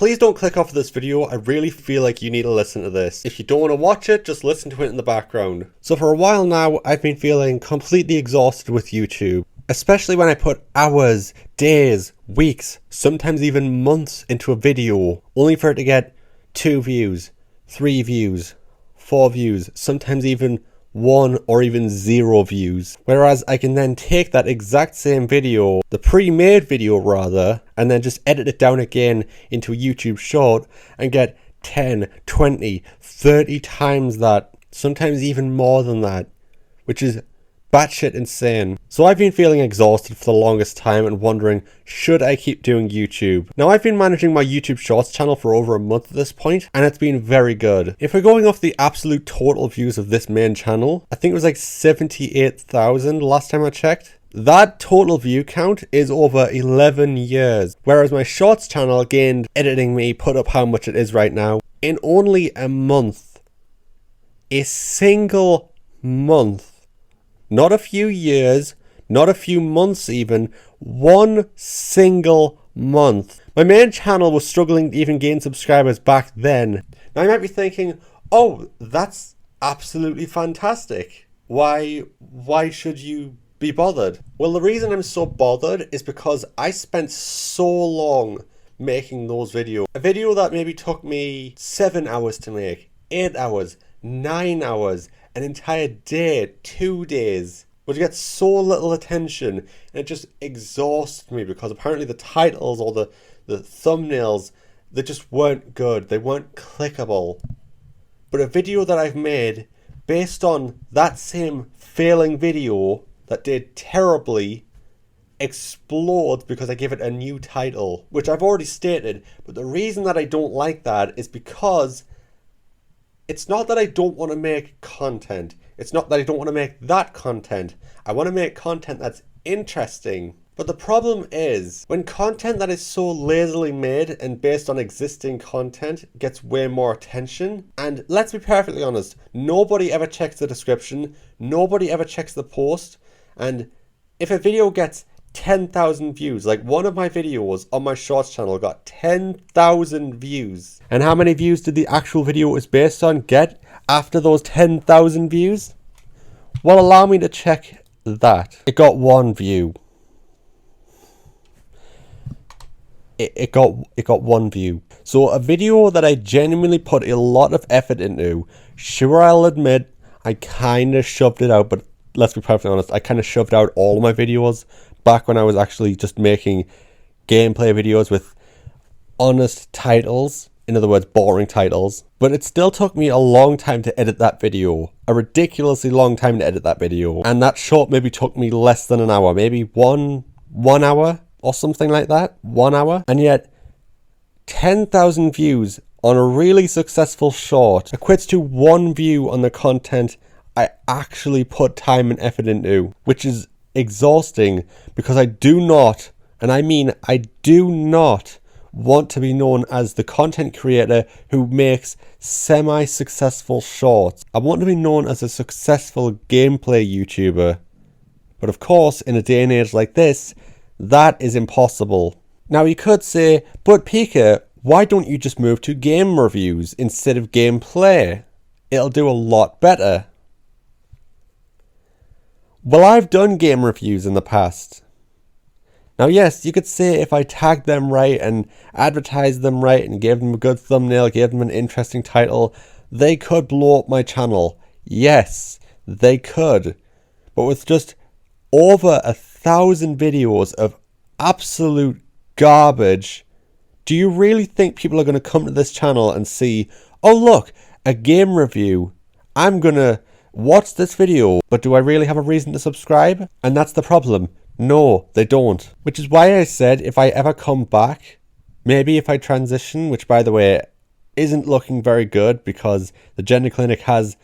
Please don't click off of this video. I really feel like you need to listen to this. If you don't want to watch it, just listen to it in the background. So for a while now, I've been feeling completely exhausted with YouTube. Especially when I put hours, days, weeks, sometimes even months into a video, only for it to get 2 views, 3 views, 4 views, sometimes even 1 or even 0 views. Whereas I can then take that exact same video, the pre-made video rather, and then just edit it down again into a YouTube short and get 10, 20, 30 times that, sometimes even more than that, which is batshit insane. So I've been feeling exhausted for the longest time and wondering, should I keep doing YouTube? Now I've been managing my YouTube Shorts channel for over a month at this point, and it's been very good. If we're going off the absolute total views of this main channel, I think it was like 78,000 last time I checked. That total view count is over 11 years, whereas my Shorts channel gained, editing me, put up how much it is right now, in only a month. A single month. Not a few years, not a few months even, one single month. My main channel was struggling to even gain subscribers back then. Now you might be thinking, oh, that's absolutely fantastic. Why should you be bothered? Well, the reason I'm so bothered is because I spent so long making those videos. A video that maybe took me 7 hours to make, 8 hours, 9 hours, an entire day, 2 days, would get so little attention, and it just exhausted me because apparently the titles or the thumbnails, they just weren't good, they weren't clickable. But a video that I've made based on that same failing video that did terribly explodes because I gave it a new title, which I've already stated. But the reason that I don't like that is because it's not that I don't want to make content. It's not that I don't want to make that content. I want to make content that's interesting. But the problem is, when content that is so lazily made and based on existing content gets way more attention, and let's be perfectly honest, nobody ever checks the description, nobody ever checks the post, and if a video gets 10,000 views, like one of my videos on my Shorts channel got 10,000 views. And how many views did the actual video it was based on get after those 10,000 views? Well, allow me to check that. It got 1 view. It got 1 view. So a video that I genuinely put a lot of effort into, sure, I'll admit I kind of shoved it out, but let's be perfectly honest, I kind of shoved out all of my videos back when I was actually just making gameplay videos with honest titles, in other words, boring titles. But it still took me a long time to edit that video, a ridiculously long time to edit that video. And that short maybe took me less than an hour, maybe one hour or something like that, 1 hour. And yet 10,000 views on a really successful short equates to 1 view on the content I actually put time and effort into, which is exhausting because I do not, and I mean I do not, want to be known as the content creator who makes semi-successful shorts. I want to be known as a successful gameplay YouTuber. But of course, in a day and age like this, that is impossible. Now you could say, but Pika, why don't you just move to game reviews instead of gameplay? It'll do a lot better. Well, I've done game reviews in the past. Now, yes, you could say if I tagged them right and advertised them right and gave them a good thumbnail, gave them an interesting title, they could blow up my channel. Yes, they could. But with just over 1,000 videos of absolute garbage, do you really think people are going to come to this channel and see, oh look, a game review, I'm going to watch this video, but do I really have a reason to subscribe? And that's the problem. No, they don't. Which is why I said if I ever come back, maybe if I transition, which by the way isn't looking very good because the gender clinic has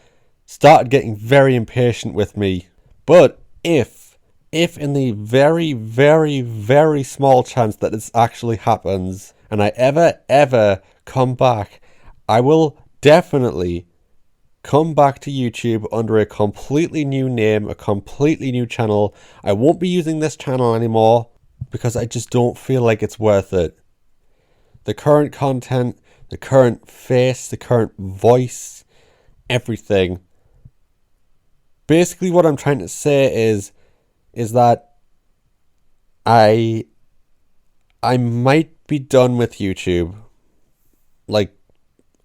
started getting very impatient with me. But if in the very, very, very small chance that this actually happens and I ever come back, I will definitely come back to YouTube under a completely new name, a completely new channel. I won't be using this channel anymore because I just don't feel like it's worth it. The current content, the current face, the current voice, everything. Basically what I'm trying to say is that I might be done with YouTube. Like,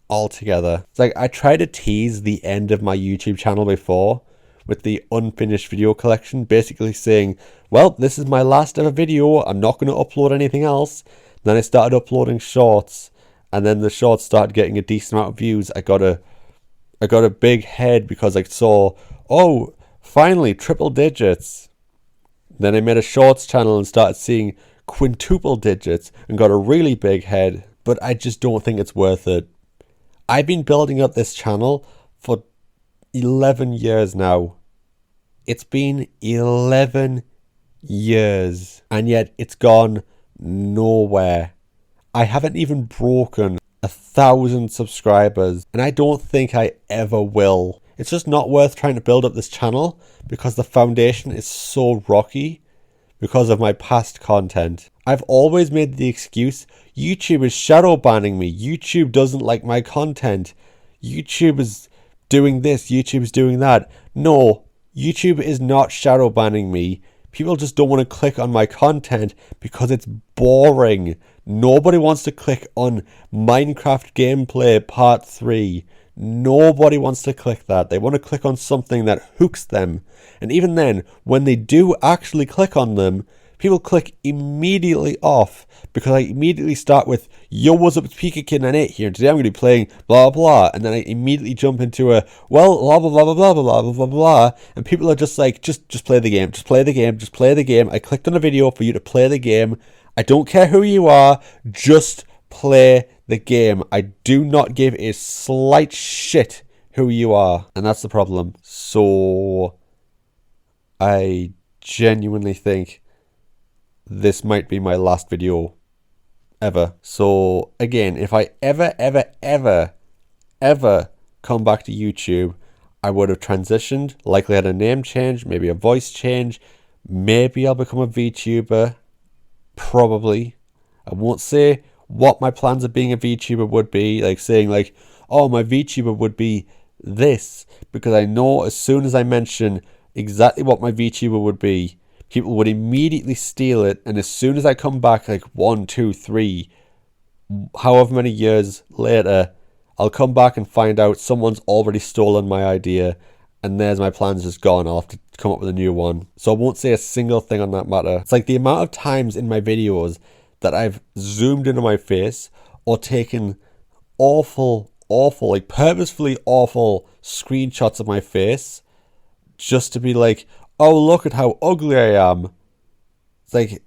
altogether. It's like I tried to tease the end of my YouTube channel before with the unfinished video collection, basically saying, well, this is my last ever video, I'm not going to upload anything else. Then I started uploading shorts, and then the shorts started getting a decent amount of views. I got a big head because I saw, oh, finally triple digits. Then I made a shorts channel and started seeing quintuple digits and got a really big head, but I just don't think it's worth it. I've been building up this channel for 11 years now. It's been 11 years, and yet it's gone nowhere. I haven't even broken 1,000 subscribers, and I don't think I ever will. It's just not worth trying to build up this channel because the foundation is so rocky because of my past content. I've always made the excuse, YouTube is shadow banning me, YouTube doesn't like my content, YouTube is doing this, YouTube is doing that. No, YouTube is not shadow banning me. People just don't want to click on my content because it's boring. Nobody wants to click on Minecraft gameplay part 3. Nobody wants to click that. They want to click on something that hooks them. And even then, when they do actually click on them, people click immediately off because I immediately start with, yo, what's up, it's PikaKid98 here, and today I'm going to be playing blah blah, and then I immediately jump into a, well, blah blah blah blah blah blah blah blah blah, and people are just like, just play the game, just play the game, just play the game. I clicked on a video for you to play the game. I don't care who you are, just play the game. I do not give a slight shit who you are, and that's the problem. So I genuinely think this might be my last video ever. So again, if I ever come back to YouTube, I would have transitioned, likely had a name change, maybe a voice change, maybe I'll become a VTuber, probably. I won't say what my plans of being a VTuber would be, like saying like, oh, my VTuber would be this, because I know as soon as I mention exactly what my VTuber would be, people would immediately steal it, and as soon as I come back, like 1, 2, 3, however many years later, I'll come back and find out someone's already stolen my idea, and there's my plans just gone. I'll have to come up with a new one. So I won't say a single thing on that matter. It's like the amount of times in my videos that I've zoomed into my face or taken awful, like purposefully awful screenshots of my face just to be like, oh, look at how ugly I am. It's like,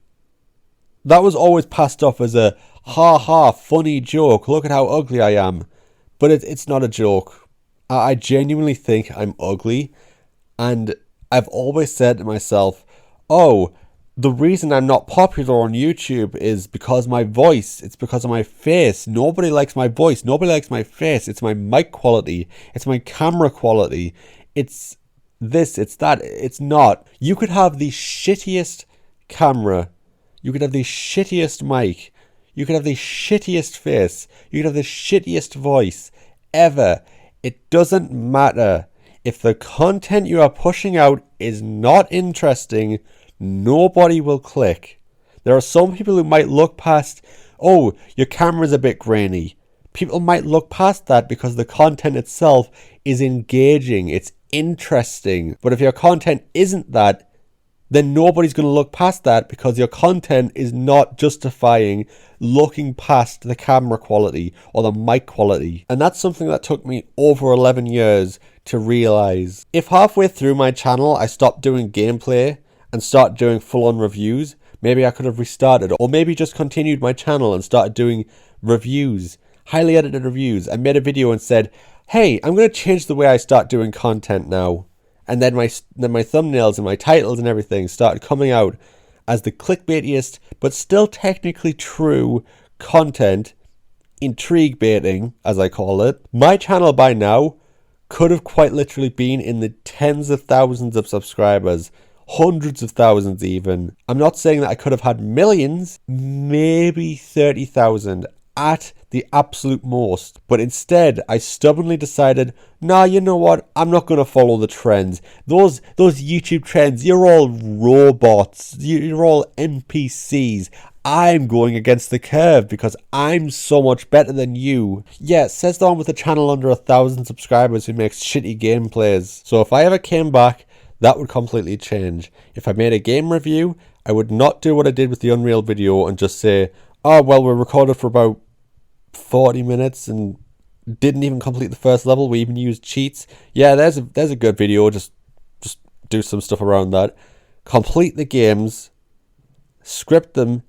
that was always passed off as a ha funny joke. Look at how ugly I am. But it's not a joke. I genuinely think I'm ugly. And I've always said to myself, oh, the reason I'm not popular on YouTube is because my voice. It's because of my face. Nobody likes my voice. Nobody likes my face. It's my mic quality. It's my camera quality. It's this, it's that. It's not. You could have the shittiest camera. You could have the shittiest mic. You could have the shittiest face. You could have the shittiest voice ever. It doesn't matter. If the content you are pushing out is not interesting, nobody will click. There are some people who might look past, oh, your camera's a bit grainy. People might look past that because the content itself is engaging. It's interesting. But if your content isn't that, then nobody's going to look past that because your content is not justifying looking past the camera quality or the mic quality. And that's something that took me over 11 years to realize. If halfway through my channel I stopped doing gameplay and start doing full-on reviews, maybe I could have restarted, or maybe just continued my channel and started doing reviews, highly edited reviews. I made a video and said, hey, I'm going to change the way I start doing content now. And then my thumbnails and my titles and everything started coming out as the clickbaitiest, but still technically true content, intrigue baiting, as I call it. My channel by now could have quite literally been in the tens of thousands of subscribers, hundreds of thousands even. I'm not saying that I could have had millions, maybe 30,000 at the absolute most. But instead, I stubbornly decided, nah, you know what? I'm not going to follow the trends. Those YouTube trends, you're all robots. You're all NPCs. I'm going against the curve because I'm so much better than you. Yeah, says the one with a channel under 1,000 subscribers who makes shitty gameplays. So if I ever came back, that would completely change. If I made a game review, I would not do what I did with the Unreal video and just say, oh, well, we recorded for about 40 minutes and didn't even complete the first level. We even used cheats. Yeah, there's a good video. Just do some stuff around that. Complete the games, script them,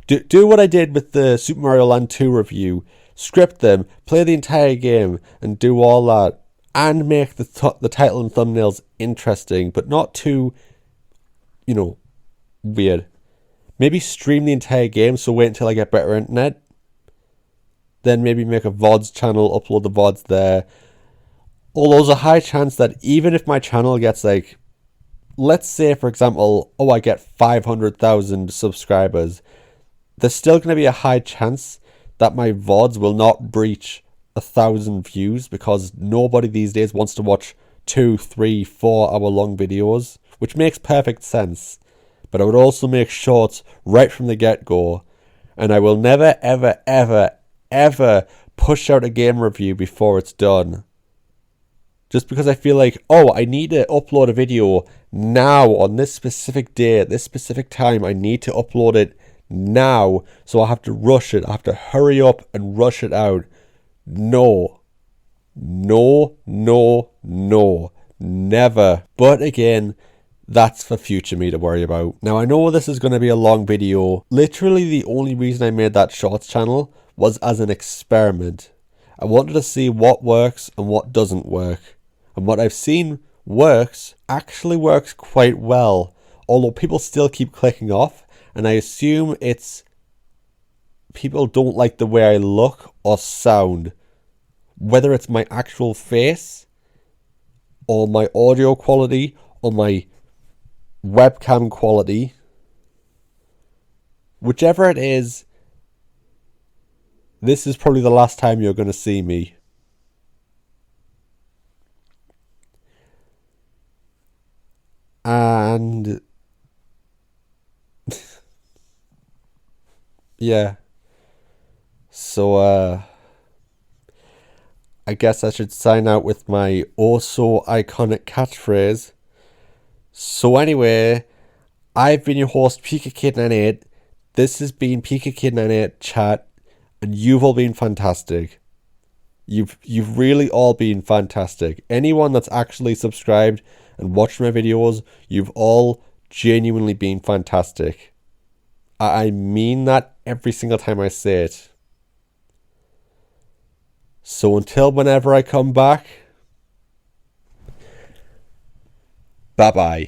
do what I did with the Super Mario Land 2 review. Script them, play the entire game, and do all that, and make the title and thumbnails interesting, but not too, weird. Maybe stream the entire game, so wait until I get better internet. Then maybe make a VODs channel, upload the VODs there. Although there's a high chance that even if my channel gets let's say for example, I get 500,000 subscribers, there's still going to be a high chance that my VODs will not breach 1,000 views because nobody these days wants to watch 2, 3, 4 hour long videos, which makes perfect sense. But I would also make shorts right from the get-go, and I will never, ever, ever, ever push out a game review before it's done. Just because I feel like, I need to upload a video now on this specific day, at this specific time. I need to upload it now, so I have to rush it. I have to hurry up and rush it out. No. Never. But again, that's for future me to worry about. Now, I know this is going to be a long video. Literally, the only reason I made that shorts channel was as an experiment. I wanted to see what works and what doesn't work. And what I've seen actually works quite well. Although people still keep clicking off. And I assume it's people don't like the way I look or sound. Whether it's my actual face or my audio quality or my webcam quality. Whichever it is, this is probably the last time you're going to see me. And yeah. So I guess I should sign out with my also iconic catchphrase. So anyway, I've been your host, PikaKid98. This has been PikaKid98 Chat, and you've all been fantastic. You've really all been fantastic. Anyone that's actually subscribed and watched my videos, you've all genuinely been fantastic. I mean that every single time I say it. So until whenever I come back, bye-bye.